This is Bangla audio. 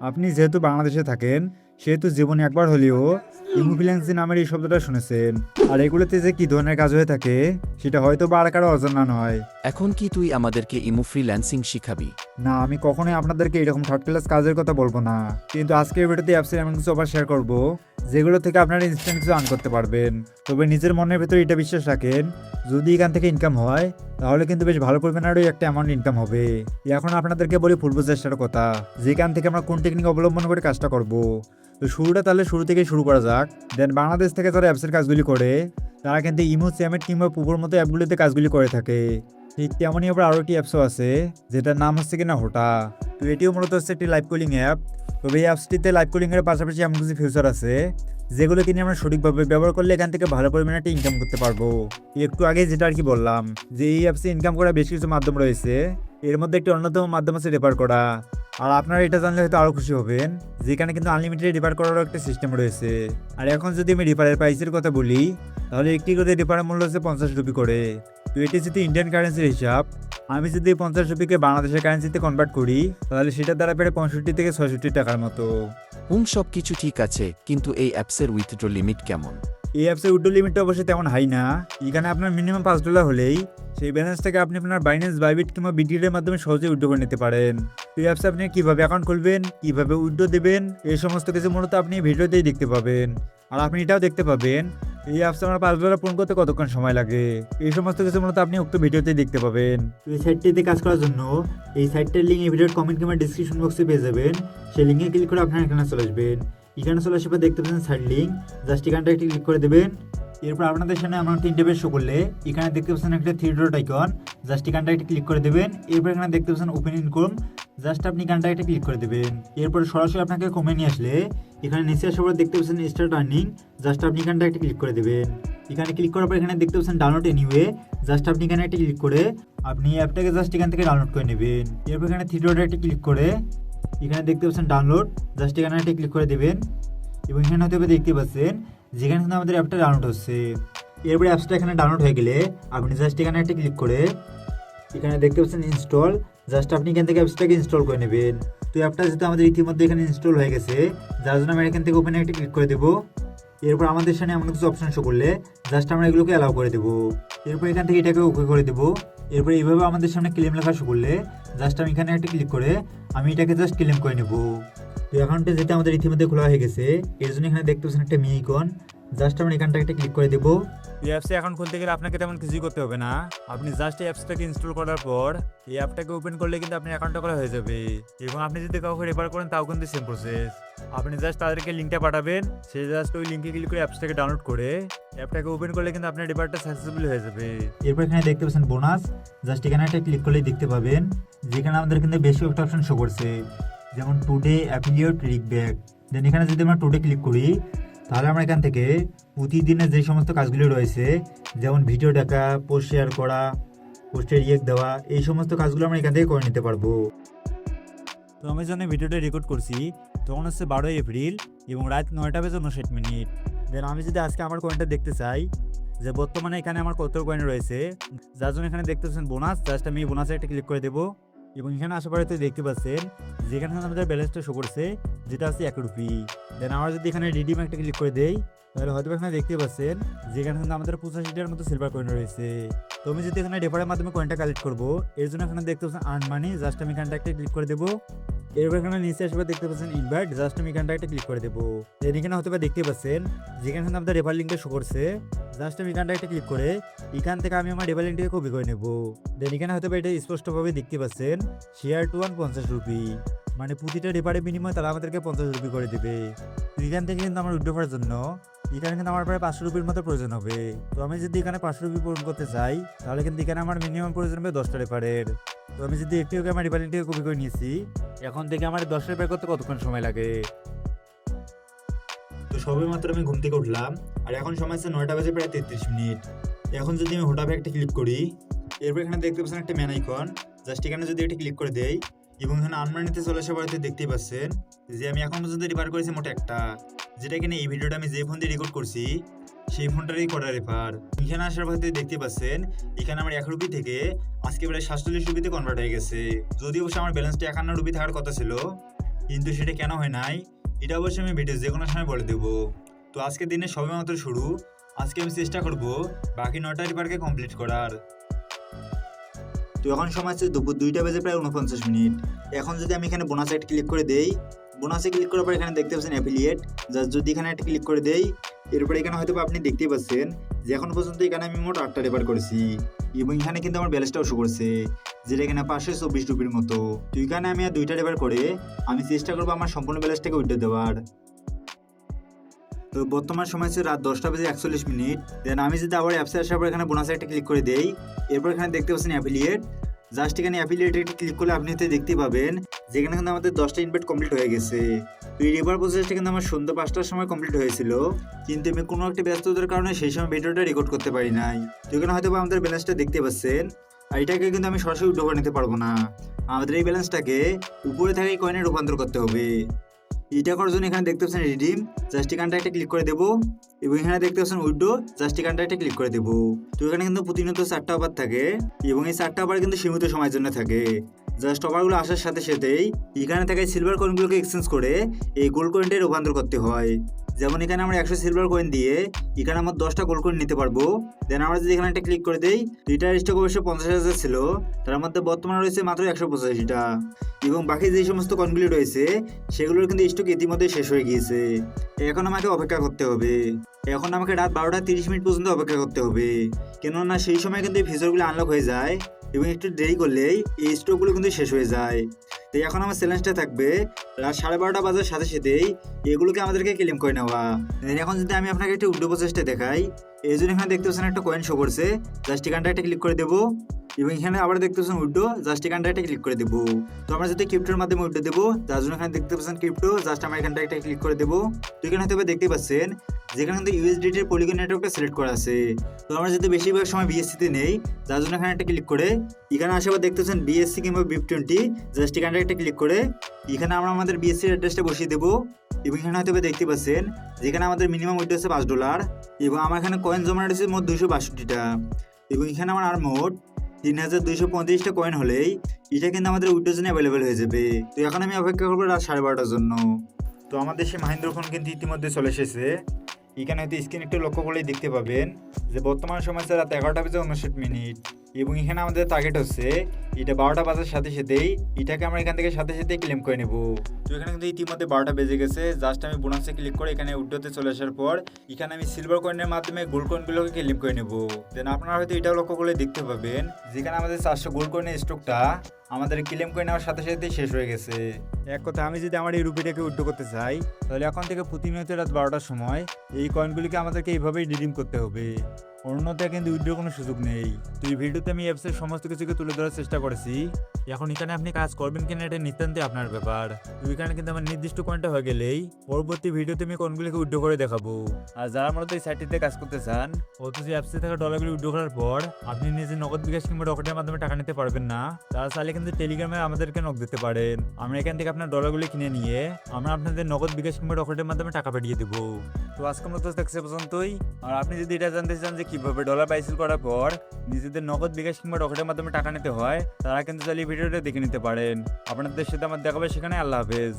আপনি যেহেতু বাংলাদেশে থাকেন সেহেতু জীবনে একবার হলেও ইমোফ্লুয়েন্সি নামের এই শব্দটা শুনেছেন। আর এগুলোতে যে কি ধরনের কাজ হয়ে থাকে সেটা হয়তো বা আর কারো অজানা নয়। এখন কি তুই আমাদেরকে ইমো ফ্রিল্যান্সিং শিখাবি? না, আমি কখনোই আপনাদেরকে এরকম থার্ড ক্লাস কাজের কথা বলবো না, কিন্তু আজকের ভিডিওতে অ্যাপসের এমন কিছু অফার শেয়ার করবো যেগুলো থেকে আপনারা ইনস্ট্যান্ট কিছু আর্ন করতে পারবেন। তবে নিজের মনের ভেতরে এটা বিশ্বাস রাখেন, যদি এখান থেকে ইনকাম হয় তাহলে কিন্তু বেশ ভালো পরিমাণেরই একটা অ্যামাউন্ট ইনকাম হবে। এখন আপনাদেরকে বলি ফুল প্রচেষ্টার কথা, যেখান থেকে আমরা কোন টেকনিক অবলম্বন করে কাজটা করব। তো শুরুটা তাহলে শুরু থেকেই শুরু করা যাক। দেন বাংলাদেশ থেকে যারা অ্যাপসের কাজগুলি করে তারা কিন্তু ইমো, স্যামেট কিংবা পুবোর মতো অ্যাপগুলিতে কাজগুলি করে থাকে। ঠিক তেমনই আবার আরও একটি অ্যাপসও আছে যেটার নাম হচ্ছে কিনা হোটা। তো এটিও মূলত হচ্ছে একটি লাইভ কলিং অ্যাপ। তবে এই অ্যাপসটিতে লাইভ কলিংয়ের পাশাপাশি এমন কিছু ফিউচার আছে যেগুলো কিনে আমরা সঠিকভাবে ব্যবহার করলে এখান থেকে ভালো পরিমাণে একটা ইনকাম করতে পারবো। একটু আগে যেটা আর কি বললাম যে এই অ্যাপসে ইনকাম করা বেশ কিছু মাধ্যম রয়েছে, এর মধ্যে একটি অন্যতম মাধ্যম হচ্ছে রেফার করা। আর আপনারা এটা জানলে হয়তো আরও খুশি হবেন, যেখানে কিন্তু আনলিমিটেড রেফার করারও একটা সিস্টেম রয়েছে। আর এখন যদি আমি রেফারের প্রাইসের কথা বলি তাহলে একটি করে রেফারের মূল্য হচ্ছে 50 রুপি করে। তো এটি যদি ইন্ডিয়ান কারেন্সির হিসাব, আমি যদি 50 রুপিকে বাংলাদেশের কারেন্সিতে কনভার্ট করি তাহলে সেটা দ্বারা প্রায় 65 থেকে 66 টাকার মতো। সব কিছু ঠিক আছে, কিন্তু এই অ্যাপসের উইথড্র লিমিট কেমন? এই অ্যাপসের উইথড্র লিমিটটা অবশ্যই তেমন হাই না। এখানে আপনার মিনিমাম $5 হলেই সেই ব্যালেন্স থেকে আপনি আপনার বাইন্যান্স, বাইবিট কিংবা বিটিএর মাধ্যমে সহজেই উইথড্র করে নিতে পারেন। এই অ্যাপসে আপনি কীভাবে অ্যাকাউন্ট খুলবেন, কীভাবে উইথড্র দেবেন, এই সমস্ত কিছু মূলত আপনি ভিডিওতেই দেখতে পাবেন। আর আপনি এটাও দেখতে পাবেন এই অ্যাপসে আমার $5 পূরণ করতে কতক্ষণ সময় লাগে, এই সমস্ত কিছু মূলত আপনি উক্ত ভিডিওতেই দেখতে পাবেন। তো এই সাইটটিতে কাজ করার জন্য এই সাইটটার লিঙ্ক এই ভিডিওর কমেন্ট কিংবা ডিসক্রিপশন বক্সে পেয়ে যাবেন। সেই লিঙ্কে ক্লিক করে আপনারা এখানে চলে আসবেন। এখানে চলে আসে দেখতে পাচ্ছেন সাইড লিঙ্ক, জাস্ট এখানটা একটি ক্লিক করে দেবেন। এরপর আপনাদের সামনে আমরা তিনটে পেজ শো করলে এখানে দেখতে পাচ্ছেন একটা থ্রি ডট আইকন, জাস্ট এখানটা একটা ক্লিক করে দেবেন। এরপর এখানে দেখতে পাচ্ছেন ওপেন ইনকাম, জাস্ট আপনি এখানটা একটা ক্লিক করে দেবেন। এরপর সরাসরি আপনাকে কমে নিয়ে আসলে এখানে নিচে আসার পর দেখতে পাচ্ছেন স্টার্ট আর্নিং, জাস্ট আপনি এখানটা একটা ক্লিক করে দেবেন। এখানে ক্লিক করার পর এখানে দেখতে পাচ্ছেন ডাউনলোড এনিওয়ে, জাস্ট আপনি এখানে একটা ক্লিক করে আপনি অ্যাপটাকে জাস্ট এখান থেকে ডাউনলোড করে নেবেন। এরপর এখানে থ্রি ডট একটা ক্লিক করে এখানে দেখতে পাচ্ছেন ডাউনলোড, জাস্ট এখানে একটা ক্লিক করে দেবেন। এবং এখানে হয়তো দেখতে পাচ্ছেন যেখানে কিন্তু আমাদের অ্যাপটা ডাউনলোড হচ্ছে। এরপরে অ্যাপসটা এখানে ডাউনলোড হয়ে গেলে আপনি জাস্ট এখানে একটা ক্লিক করে এখানে দেখতে পাচ্ছেন ইনস্টল, জাস্ট আপনি এখান থেকে অ্যাপসটাকে ইনস্টল করে নেবেন। তো অ্যাপটা যেহেতু আমাদের ইতিমধ্যে এখানে ইনস্টল হয়ে গেছে, যার জন্য আমরা এখান থেকে ওপেনে একটা ক্লিক করে দেবো। এরপর আমাদের সামনে এমন কিছু অপশন শো করলে জাস্ট আমরা এগুলোকে অ্যালাউ করে দেবো। এরপর এখান থেকে এটাকে ওকে করে দেবো। এরপর এইভাবে আমাদের সামনে ক্লেম লেখা শো করলে জাস্ট আমি এখানে একটা ক্লিক করে আমি এটাকে জাস্ট ক্লেম করে নেবো। তো অ্যাকাউন্টে যেটা আমাদের ইতিমধ্যে খোলা হয়ে গেছে, এর জন্য এখানে দেখতে পাচ্ছেন একটা মি আইকন, জাস্ট আমরা এখানটা একটা ক্লিক করে দেবো। এই অ্যাপসে অ্যাকাউন্ট খুলতে গেলে আপনাকে তেমন কিছুই করতে হবে না। আপনি জাস্ট এই অ্যাপসটাকে ইনস্টল করার পর এই অ্যাপটাকে ওপেন করলে কিন্তু আপনার অ্যাকাউন্টটা করা হয়ে যাবে। এবং আপনি যদি কাউকে রেফার করেন তাও কিন্তু সেম প্রসেস। আপনি জাস্ট তাদেরকে লিঙ্কটা পাঠাবেন, সে জাস্ট ওই লিঙ্কে ক্লিক করে অ্যাপসটাকে ডাউনলোড করে অ্যাপটাকে ওপেন করলে কিন্তু আপনার রেফারটা সাকসেসফুল হয়ে যাবে। এরপর এখানে দেখতে পাচ্ছেন বোনাস, জাস্ট এখানে একটা ক্লিক করলেই দেখতে পাবেন যেখানে আমাদের কিন্তু বেশি একটা অপশন শো করছে, যেমন টুডে অ্যাফিলিয়েট রিকব্যাক। দেন এখানে যদি আমরা টুডে ক্লিক করি তাহলে আমরা এখান থেকে প্রতিদিনের যে সমস্ত কাজগুলি রয়েছে, যেমন ভিডিও দেখা, পোস্ট শেয়ার করা, পোস্টের রিয়েক্ট দেওয়া, এই সমস্ত কাজগুলো আমরা এখান থেকে করে নিতে পারবো। তো আমি যখন ভিডিওটা রেকর্ড করছি তখন হচ্ছে 12 এপ্রিল এবং রাত 9:59। দেন আমি যদি আজকে আমার কয়েনটা দেখতে চাই যে বর্তমানে এখানে আমার কত কয়েন রয়েছে, যার জন্য এখানে দেখতে পাচ্ছেন বোনাস, জাস্ট আমি এই বোনাসে একটা ক্লিক করে দেবো। এবং এখানে আশেপাশে দেখতে পাচ্ছেন যেখানে আমাদের ব্যালেন্সটা শো করছে যেটা আছে 1 রুপি। দেন আমরা যদি এখানে রিডিম একটা ক্লিক করে দেই তাহলে হয়তো এখানে দেখতে পাচ্ছেন যেখানে কিন্তু আমাদের 85টার মতো সিলভার কয়েন রয়েছে। তো আমি যদি এখানে রেফারের মাধ্যমে কয়েনটা কালেক্ট করবো, এর জন্য এখানে দেখতে পাচ্ছেন আর্ন মানি, জাস্ট আমি এখানটা একটা ক্লিক করে দেবো। এরপর এখানে নিচে আসবে দেখতে পাচ্ছেন ইনভাইট, জাস্ট আমি এখানটা একটা ক্লিক করে দেবো। দেন এখানে হয়তো দেখতে পাচ্ছেন যেখানে আমাদের রেফার লিঙ্কটা শো করছে, জাস্ট আমি এখানটা একটা ক্লিক করে এখান থেকে আমি আমার রেফার লিঙ্কটাকে কপি করে নেবো। দেন এখানে হয়তো এটা স্পষ্টভাবে দেখতে পাচ্ছেন শেয়ার টু 50 রুপি, মানে প্রতিটা রেফারের বিনিময়ে তারা আমাদেরকে 50 রুপি করে দেবে। এখান থেকে কিন্তু আমার উইথড্র করার জন্য এখানে কিন্তু আমার প্রায় 500 রুপির মতো প্রয়োজন হবে। তো আমি যদি এখানে 500 রুপি পূরণ করতে চাই তাহলে কিন্তু এখানে আমার মিনিমাম প্রয়োজন হবে 10টা রেফারের। তো আমি যদি একটিকে আমার রেফার লিঙ্কটাকে কপি করে নিয়েছি, এখন থেকে আমার 10 রেফার করতে কতক্ষণ সময় লাগে। তো সবে মাত্র আমি ঘুম থেকে উঠলাম আর এখন সময় হচ্ছে 9টা বাজে প্রায় 33 মিনিট। এখন যদি আমি হোটাপে একটা ক্লিক করি, এরপর এখানে দেখতে পাচ্ছেন একটা ম্যান আইকন, জাস্ট এখানে যদি এটা ক্লিক করে দেই এবং এখানে আনমানিতে চলে আসার পরে দেখতেই পাচ্ছেন যে আমি এখন পর্যন্ত রেফার করেছি মোট একটা, যেটা কিনা এই ভিডিওটা আমি যে ফোন দিয়ে রেকর্ড করছি সেই ফোনটারই করা রেফার। এখানে আসার পরে দেখতে পাচ্ছেন এখানে আমার 1 রুপি থেকে আজকে প্রায় 47 রুপিতে কনভার্ট হয়ে গেছে। যদিও অবশ্য আমার ব্যালেন্সটা 51 রুপি থাকার কথা ছিল, কিন্তু সেটা কেন হয় নাই এটা অবশ্যই আমি ভিডিও যে কোনো সময় বলে দেবো। তো আজকে দিনে সবে মাত্র শুরু, আজকে আমি চেষ্টা করব বাকি 9টা রিপারকে কমপ্লিট করার। তো এখন সময় হচ্ছে দুপুর 2টা বেজে প্রায় 49 মিনিট। এখন যদি আমি এখানে বোনাসে একটা ক্লিক করে দেই, বোনাসে ক্লিক করার পর এখানে দেখতে পাচ্ছেন অ্যাফিলিয়েট, জাস্ট যদি এখানে একটা ক্লিক করে দেই, এরপরে এখানে হয়তো আপনি দেখতেই পাচ্ছেন যে এখন পর্যন্ত এখানে আমি মোট 8টা রেফার করেছি এবং এখানে কিন্তু আমার ব্যালেন্সটাও শো করছে যেটা এখানে 524 রুপির মতো। তো এখানে আমি আর 2টা রেফার করে আমি চেষ্টা করবো আমার সম্পূর্ণ ব্যালেন্সটাকে উইথড্র দেওয়ার। তো বর্তমান সময় হচ্ছে রাত 10টা বেজে 41 মিনিট। দেন আমি যদি আবার অ্যাপসে আসার পর এখানে বোনাসে একটা ক্লিক করে দেই, এরপর এখানে দেখতে পাচ্ছেন অ্যাফিলিয়েট, জাস্ট এখানে অ্যাফিলিয়েটে ক্লিক করলে আপনি হয়তো দেখতেই পাবেন যেখানে কিন্তু আমাদের 10টা ইনভাইট কমপ্লিট হয়ে গেছে। তো এই রিভার প্রসেসটা কিন্তু আমার সন্ধ্যা 5টার সময় কমপ্লিট হয়েছিল, কিন্তু আমি কোনো একটা ব্যস্ততার কারণে সেই সময় ভিডিওটা রেকর্ড করতে পারি নাই। তো এখানে হয়তো আমাদের ব্যালেন্সটা দেখতে পাচ্ছেন, আর এটাকে কিন্তু আমি সরাসরি উইথড্র করে নিতে পারবো না, আমাদের এই ব্যালেন্সটাকে উপরে থাকা এই কয়েনে রূপান্তর করতে হবে। এটা করার জন্য এখানে দেখতে পাচ্ছেন রিডিম, জাস্ট এখানটা একটা ক্লিক করে দেবো এবং এখানে দেখতে পাচ্ছেন উইথড্র, জাস্ট এখানটা একটা ক্লিক করে দেবো। তো এখানে কিন্তু প্রতিনিয়ত 4টা অফার থাকে এবং এই 4টা অফার কিন্তু সীমিত সময়ের জন্য থাকে। জাস্ট অফারগুলো আসার সাথে সাথেই এখানে থাকা সিলভার কয়েনগুলোকে এক্সচেঞ্জ করে এই গোল্ড কয়েনটাই রূপান্তর করতে হয়। যেমন এখানে আমরা 100 সিলভার কয়েন দিয়ে এখানে আমার 10টা গোল্ড কয়েন নিতে পারবো। দেন আমরা যদি এখানে একটা ক্লিক করে দেই, এটার স্টক অবশ্য 50,000 ছিল, তার মধ্যে বর্তমানে রয়েছে মাত্র 185টা এবং বাকি যে সমস্ত কয়েনগুলি রয়েছে সেগুলোর কিন্তু স্টক ইতিমধ্যে শেষ হয়ে গিয়েছে। এখন আমাকে অপেক্ষা করতে হবে, এখন আমাকে রাত 12টা 30 মিনিট পর্যন্ত অপেক্ষা করতে হবে, কেননা সেই সময় কিন্তু এই ফিচারগুলো আনলক হয়ে যায় এবং একটু দেরি করলেই এই স্টকগুলো কিন্তু শেষ হয়ে যায়। তো এখন আমার চ্যালেঞ্জটা থাকবে রাত 12:30 বাজার সাথে সাথেই এগুলোকে আমাদেরকে ক্লেম করে নেওয়া। এখন যদি আমি আপনাকে একটা উইথড্র প্রসেসটা দেখাই, এই জন্য এখানে দেখতে পাচ্ছেন একটা কয়েন শো করছে, জাস্ট এখানটা একটা ক্লিক করে দেবো এবং এখানে আবার দেখতে পাচ্ছেন উইথড্র, জাস্ট এখানটা একটা ক্লিক করে দেবো। তো আমরা যদি ক্রিপ্টোর মাধ্যমে উইথড্র দেবো, যার জন্য এখানে দেখতে পাচ্ছেন ক্রিপ্টো, জাস্ট আমরা এখানটা একটা ক্লিক করে দেবো। তো এখানে হয়তো দেখতে পাচ্ছেন যেখানে কিন্তু ইউএসডিটির পলিগন নেটওয়ার্কটা সিলেক্ট করা আছে। তো আমরা যদি বেশিরভাগ সময় বিএসসিতে নেই, যার জন্য এখানে একটা ক্লিক করে এখানে আসার দেখতে পাচ্ছেন বিএসসি কিংবা BIP20, জাস্ট এখানটা একটা ক্লিক করে এখানে আমরা আমাদের বিএসসির অ্যাড্রেসটা বসিয়ে দেবো এবং এখানে হয়তো দেখতে পাচ্ছেন যেখানে আমাদের মিনিমাম উইথড্র হচ্ছে $5 এবং আমার এখানে কয়েন জমা রয়েছে মোট 262টা এবং এখানে আমার আর মোট 3235টা কয়েন হলেই এটা কিন্তু আমাদের উইথড্রোর জন্য অ্যাভেলেবেল হয়ে যাবে। তো এখন আমি অপেক্ষা করবো রাত 12:30টার জন্য। তো আমাদের সে মাহিন্দ্র ফোন কিন্তু ইতিমধ্যে চলে এসেছে। এখানে হয়তো স্ক্রিন একটু লক্ষ্য করলেই দেখতে পাবেন যে বর্তমান সময় হচ্ছে রাত 11টা বেজে 59 মিনিট এবং এখানে আমাদের টার্গেট হচ্ছে এটা 12টা বাজার সাথে সাথেই এটাকে আমরা এখান থেকে সাথে সাথে ক্লেম করে নেব। তো এখানে কিন্তু ইতিমধ্যে 12টা বেজে গেছে, জাস্ট আমি বোনাসে ক্লিক করে এখানে উইথড্রোতে চলে আসার পর এখানে আমি সিলভার কয়েনের মাধ্যমে গোল্ড কয়েনগুলোকে ক্লেম করে নেব। দেন আপনারা হয়তো এটাও লক্ষ্য করলে দেখতে পাবেন যেখানে আমাদের 400 গোল্ড কয়েনের স্টকটা আমাদের ক্লেম করে নেওয়ার সাথে সাথে শেষ হয়ে গেছে। এক কথা আমি যদি আমার এই রুপিটাকে উইথড্র করতে চাই, তাহলে এখন থেকে প্রতিনিয়ত রাত 12টার সময় এই কয়েনগুলিকে আমাদেরকে এইভাবেই রিডিম করতে হবে, অন্যথায় কিন্তু উইথড্র কোনো সুযোগ নেই। তো এই ভিডিওতে আমি অ্যাপসের সমস্ত কিছুকে তুলে ধরার চেষ্টা করেছি। এখন এখানে আপনি কাজ করবেন কিনা এটা নিতান্তই আপনার ব্যাপার। তো এখানে কিন্তু আমার নির্দিষ্ট কয়েনটা হয়ে গেলেই পরবর্তী ভিডিওতে আমি কয়েনগুলিকে উইথড্র করে দেখাবো। আর যারা মূলত এই সাইটটিতে কাজ করতে চান, অথচ অ্যাপসে থাকা ডলারগুলি উইথড্র করার পর আপনি নিজে নগদ বিকাশ কিংবা রকেটের মাধ্যমে টাকা নিতে পারবেন না, তারা চাইলে কিন্তু টেলিগ্রামে আমাদেরকে নক দিতে পারেন। আমরা এখান থেকে আপনার ডলারগুলি কিনে নিয়ে আমরা আপনাদের নগদ বিকাশ কিংবা রকেটের মাধ্যমে টাকা পাঠিয়ে দেবো। তো আজকের মতো থাকছে পর্যন্তই। আর আপনি যদি এটা জানতে চান যে কিভাবে ডলার পাইসেল করার পর নিজেদের নগদ বিকাশ কিংবা রকেটের মাধ্যমে টাকা নিতে হয়, তারা কিন্তু চাইলে ভিডিওটা দেখে নিতে পারেন। আপনাদের সাথে আমার দেখাবে সেখানে। আল্লাহ হাফেজ।